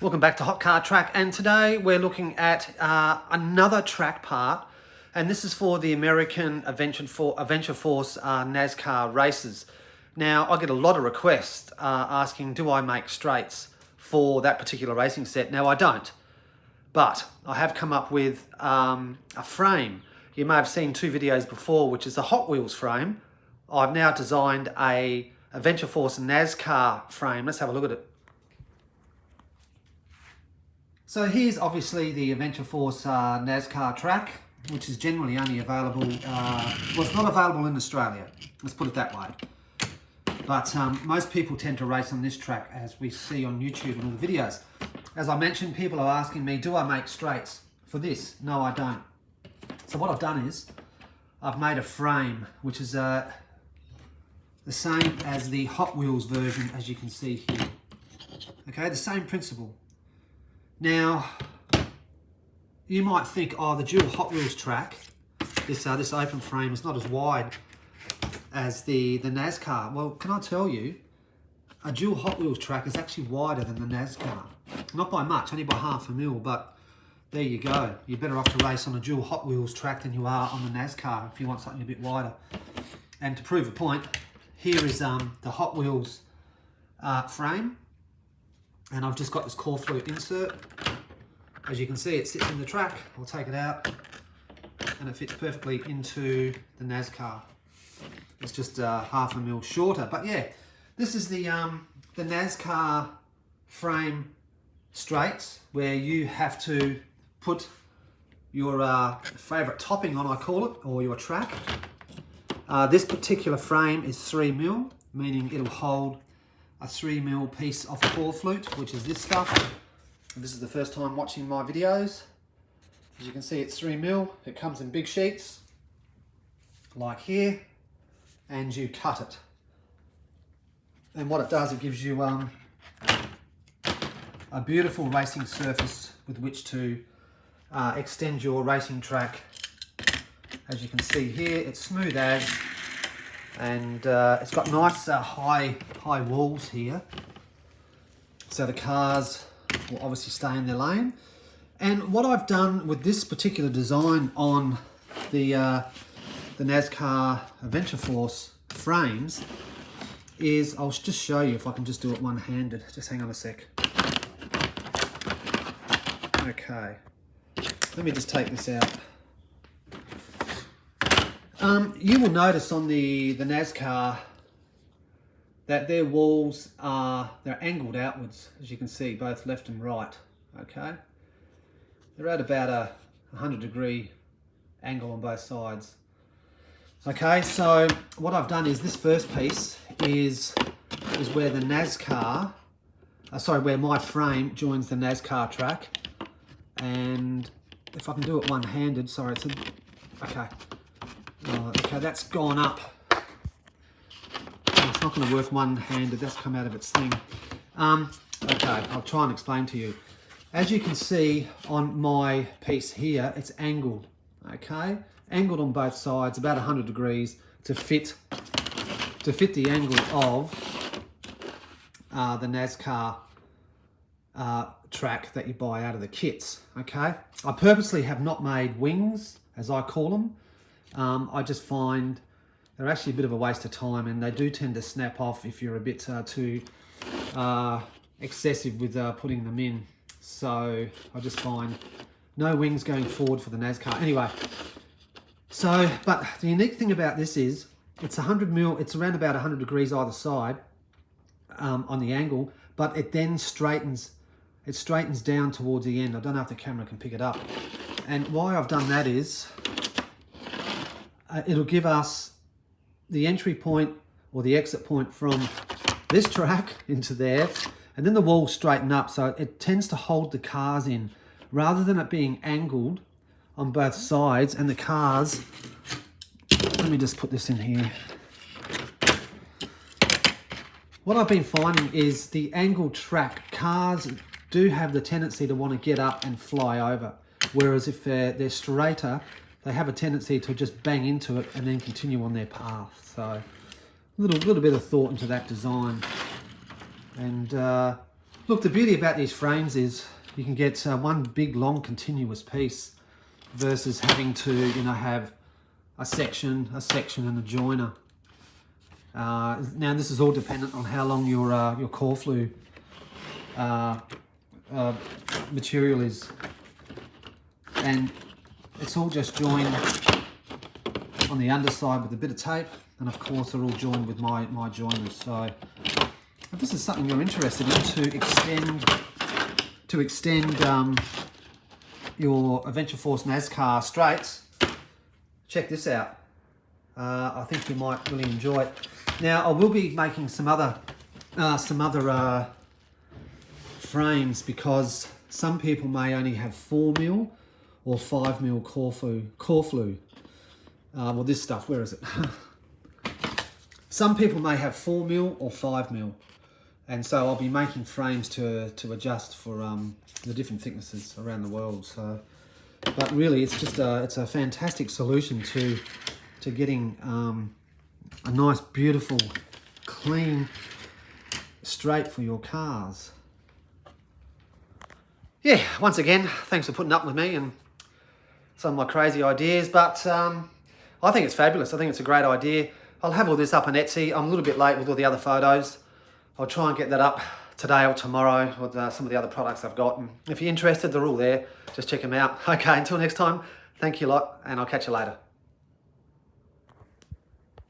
Welcome back to Hot Car Track, and today we're looking at another track part, and this is for the American Adventure Force NASCAR races. Now, I get a lot of requests asking, do I make straights for that particular racing set? Now, I don't, but I have come up with a frame. You may have seen two videos before, which is the Hot Wheels frame. I've now designed a Adventure Force NASCAR frame. Let's have a look at it. So here's obviously the Adventure Force NASCAR track, which is generally only available, well, it's not available in Australia, let's put it that way. But most people tend to race on this track, as we see on YouTube and all the videos. As I mentioned, people are asking me, do I make straights for this? No, I don't. So what I've done is, I've made a frame, which is the same as the Hot Wheels version, as you can see here. Okay, the same principle. Now, you might think, oh, the dual Hot Wheels track, this open frame is not as wide as the NASCAR. Well, can I tell you, a dual Hot Wheels track is actually wider than the NASCAR. Not by much, only by 1/2 mil, but there you go. You're better off to race on a dual Hot Wheels track than you are on the NASCAR if you want something a bit wider. And to prove a point, here is the Hot Wheels frame. And I've just got this core flute insert. As you can see, it sits in the track. I'll take it out and it fits perfectly into the NASCAR. It's just 1/2 mil shorter. But yeah, this is the NASCAR frame straights, where you have to put your favorite topping on, I call it, or your track. This particular frame is 3 mil, meaning it'll hold a 3 mil piece of core flute, which is this stuff. And this is the first time watching my videos. As you can see, it's 3 mil. It comes in big sheets, like here, and you cut it. And what it does, it gives you a beautiful racing surface with which to extend your racing track. As you can see here, it's smooth as, and it's got nice high walls here, so the cars will obviously stay in their lane. And what I've done with this particular design on the NASCAR Adventure Force frames is, I'll just show you if I can just do it one-handed. Just hang on a sec. Okay, let me just take this out. You will notice on the NASCAR that their walls they're angled outwards, as you can see, both left and right. Okay, they're at about a 100-degree angle on both sides. Okay, so what I've done is this first piece is where the NASCAR, where my frame joins the NASCAR track. And if I can do it one-handed, sorry, okay. Okay, that's gone up. It's not going to work one-handed, that's come out of its thing. Okay, I'll try and explain to you. As you can see on my piece here, it's angled, okay? Angled on both sides, about 100 degrees to fit the angle of the NASCAR track that you buy out of the kits, okay? I purposely have not made wings, as I call them. I just find they're actually a bit of a waste of time, and they do tend to snap off if you're a bit too excessive with putting them in. So I just find no wings going forward for the NASCAR. Anyway, so, but the unique thing about this is it's 100 mil, it's around about 100 degrees either side on the angle, but it then straightens down towards the end. I don't know if the camera can pick it up. And why I've done that is, it'll give us the entry point or the exit point from this track into there, and then the walls straighten up, so it tends to hold the cars in rather than it being angled on both sides. And the cars, let me just put this in here. What I've been finding is the angled track, cars do have the tendency to want to get up and fly over, whereas if they're straighter, they have a tendency to just bang into it and then continue on their path. So a little bit of thought into that design. And Look, the beauty about these frames is you can get one big long continuous piece versus having to, you know, have a section and a joiner. Now this is all dependent on how long your core flue material is, and it's all just joined on the underside with a bit of tape, and of course they're all joined with my joiners. So if this is something you're interested in to extend your Adventure Force NASCAR straights, check this out. I think you might really enjoy it. Now I will be making some other frames, because some people may only have 4mm or 5mm core flue. Well, this stuff, where is it? Some people may have 4mm or 5mm, and so I'll be making frames to adjust for the different thicknesses around the world. So, but really, it's just it's a fantastic solution to getting a nice, beautiful, clean straight for your cars. Yeah, once again, thanks for putting up with me and some of my crazy ideas, but I think it's fabulous. I think it's a great idea. I'll have all this up on Etsy. I'm a little bit late with all the other photos. I'll try and get that up today or tomorrow with some of the other products I've got. And if you're interested, they're all there. Just check them out. Okay, until next time, thank you a lot, and I'll catch you later.